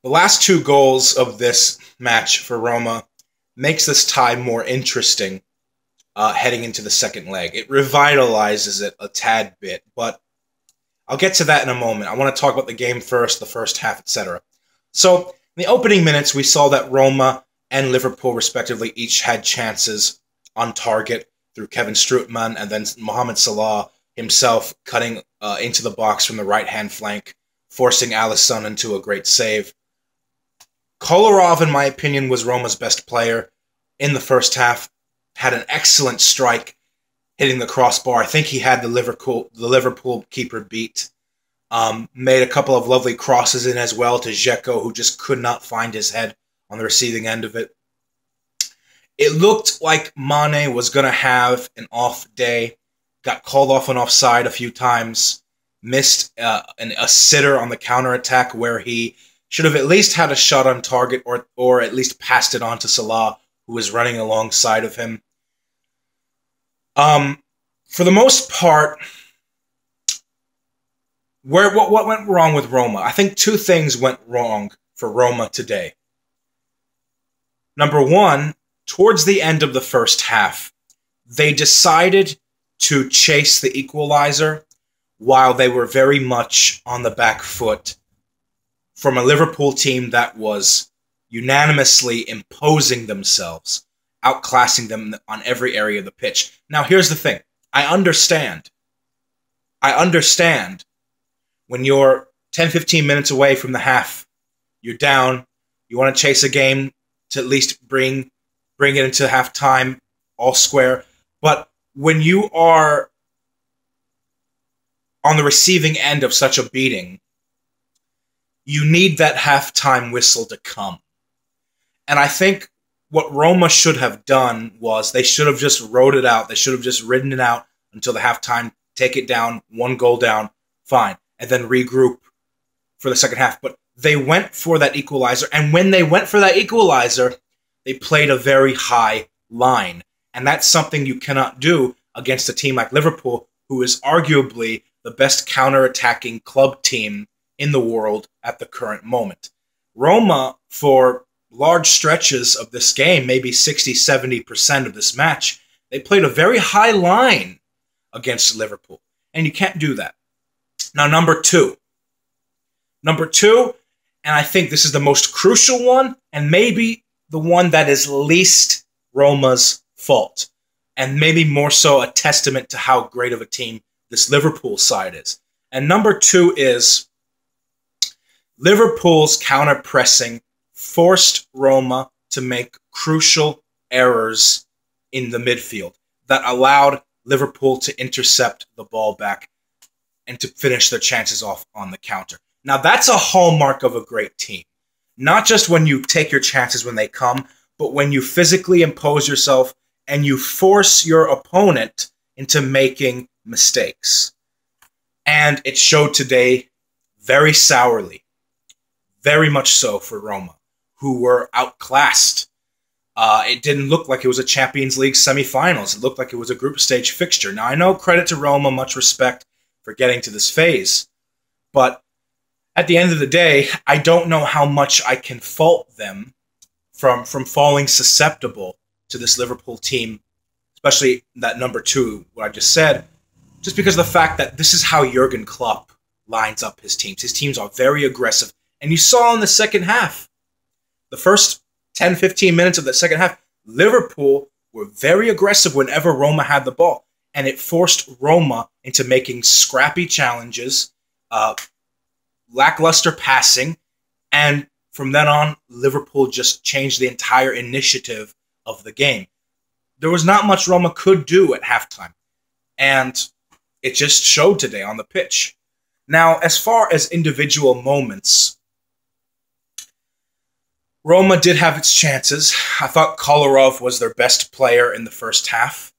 The last two goals of this match for Roma makes this tie more interesting heading into the second leg. It revitalizes it a tad bit, but I'll get to that in a moment. I want to talk about the game first, the first half, etc. So, in the opening minutes, we saw that Roma and Liverpool, respectively, each had chances on target through Kevin Strootman and then Mohamed Salah himself cutting into the box from the right-hand flank, forcing Alisson into a great save. Kolarov, in my opinion, was Roma's best player in the first half, had an excellent strike hitting the crossbar. I think he had the Liverpool keeper beat. Made a couple of lovely crosses in as well to Dzeko, who just could not find his head on the receiving end of it. It looked like Mane was going to have an off day, got called off an offside a few times, missed a sitter on the counterattack where he should have at least had a shot on target or at least passed it on to Salah, who was running alongside of him. For the most part, what went wrong with Roma? I think two things went wrong for Roma today. Number one, towards the end of the first half, they decided to chase the equalizer while they were very much on the back foot from a Liverpool team that was unanimously imposing themselves, outclassing them on every area of the pitch. Now, here's the thing. I understand when you're 10, 15 minutes away from the half, you're down, you want to chase a game to at least bring it into halftime, all square. But when you are on the receiving end of such a beating, you need that halftime whistle to come. And I think what Roma should have done was they should have just rode it out. They should have just ridden it out until the halftime, take it down, one goal down, fine, and then regroup for the second half. But they went for that equalizer, and when they went for that equalizer, they played a very high line. And that's something you cannot do against a team like Liverpool, who is arguably the best counter-attacking club team in the world at the current moment. Roma, for large stretches of this game, maybe 60-70% of this match, they played a very high line against Liverpool. And you can't do that. Now, number two, and I think this is the most crucial one, and maybe the one that is least Roma's fault, and maybe more so a testament to how great of a team this Liverpool side is. And number two is Liverpool's counter-pressing forced Roma to make crucial errors in the midfield that allowed Liverpool to intercept the ball back and to finish their chances off on the counter. Now, that's a hallmark of a great team. Not just when you take your chances when they come, but when you physically impose yourself and you force your opponent into making mistakes. And it showed today very sourly, very much so for Roma, who were outclassed. It didn't look like it was a Champions League semifinals. It looked like it was a group stage fixture. Now, I know credit to Roma, much respect for getting to this phase, but at the end of the day, I don't know how much I can fault them from falling susceptible to this Liverpool team, especially that number two, what I just said, just because of the fact that this is how Jurgen Klopp lines up his teams. His teams are very aggressive. And you saw in the second half, the first 10, 15 minutes of the second half, Liverpool were very aggressive whenever Roma had the ball. And it forced Roma into making scrappy challenges, lackluster passing, and from then on, Liverpool just changed the entire initiative of the game. There was not much Roma could do at halftime, and it just showed today on the pitch. Now, as far as individual moments, Roma did have its chances. I thought Kolarov was their best player in the first half.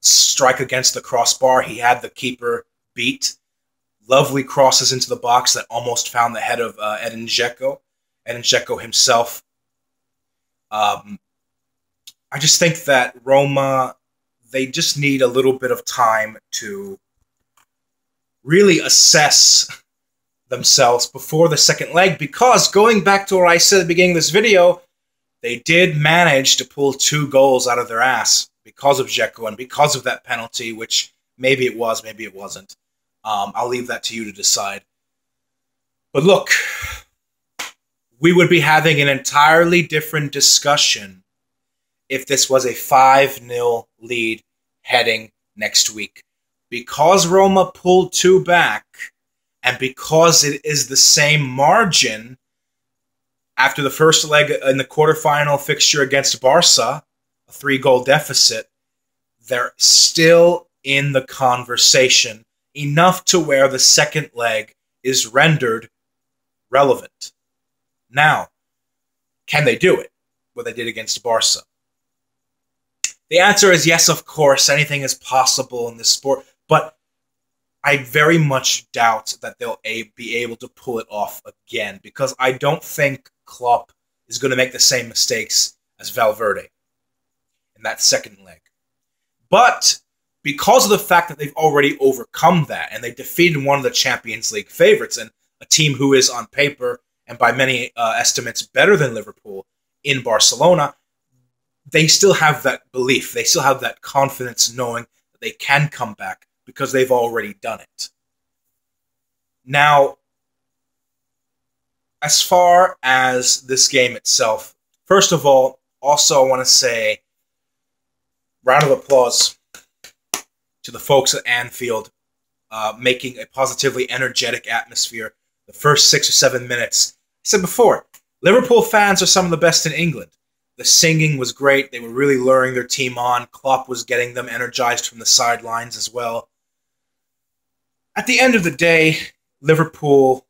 Strike against the crossbar, he had the keeper beat. Lovely crosses into the box that almost found the head of Edin Dzeko. Edin Dzeko himself. I just think that Roma, they just need a little bit of time to really assess themselves before the second leg, because going back to what I said at the beginning of this video, they did manage to pull 2 goals out of their ass because of Dzeko and because of that penalty, which maybe it was, maybe it wasn't. I'll leave that to you to decide. But look, we would be having an entirely different discussion if this was a 5-0 lead heading next week. Because Roma pulled 2 back, and because it is the same margin after the first leg in the quarterfinal fixture against Barca, a 3-goal deficit, they're still in the conversation, enough to where the second leg is rendered relevant. Now, can they do it? What they did against Barca? The answer is yes, of course. Anything is possible in this sport. But I very much doubt that they'll be able to pull it off again, because I don't think Klopp is going to make the same mistakes as Valverde in that second leg. But because of the fact that they've already overcome that and they defeated one of the Champions League favorites and a team who is on paper and by many estimates better than Liverpool in Barcelona, they still have that belief. They still have that confidence knowing that they can come back because they've already done it. Now, as far as this game itself, first of all, also I want to say, round of applause to the folks at Anfield, making a positively energetic atmosphere the first 6 or 7 minutes. I said before, Liverpool fans are some of the best in England. The singing was great. They were really luring their team on. Klopp was getting them energized from the sidelines as well. At the end of the day, Liverpool,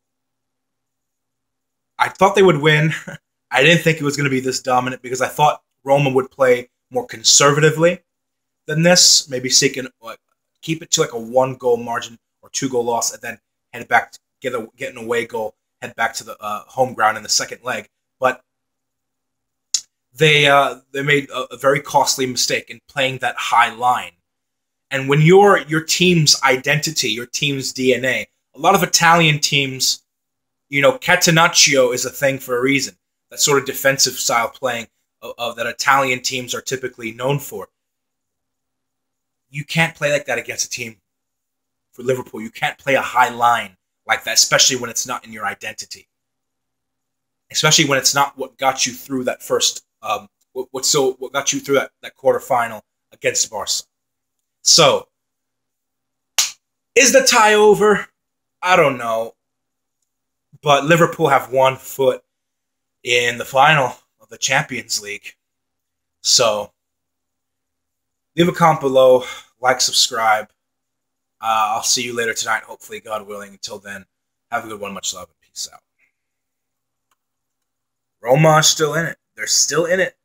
I thought they would win. I didn't think it was going to be this dominant because I thought Roma would play more conservatively than this, maybe seek keep it to like a 1-goal margin or 2-goal loss, and then head back, get an away goal, head back to the home ground in the second leg. But they made a very costly mistake in playing that high line. And when your team's identity, your team's DNA, a lot of Italian teams, you know, Catenaccio is a thing for a reason. That sort of defensive style playing that Italian teams are typically known for. You can't play like that against a team for Liverpool. You can't play a high line like that, especially when it's not in your identity. Especially when it's not what got you through that first, what got you through that quarterfinal against Barca. So, is the tie over? I don't know. But Liverpool have 1 foot in the final of the Champions League. So, leave a comment below, like, subscribe. I'll see you later tonight, hopefully, God willing. Until then, have a good one. Much love and peace out. Roma are still in it. They're still in it.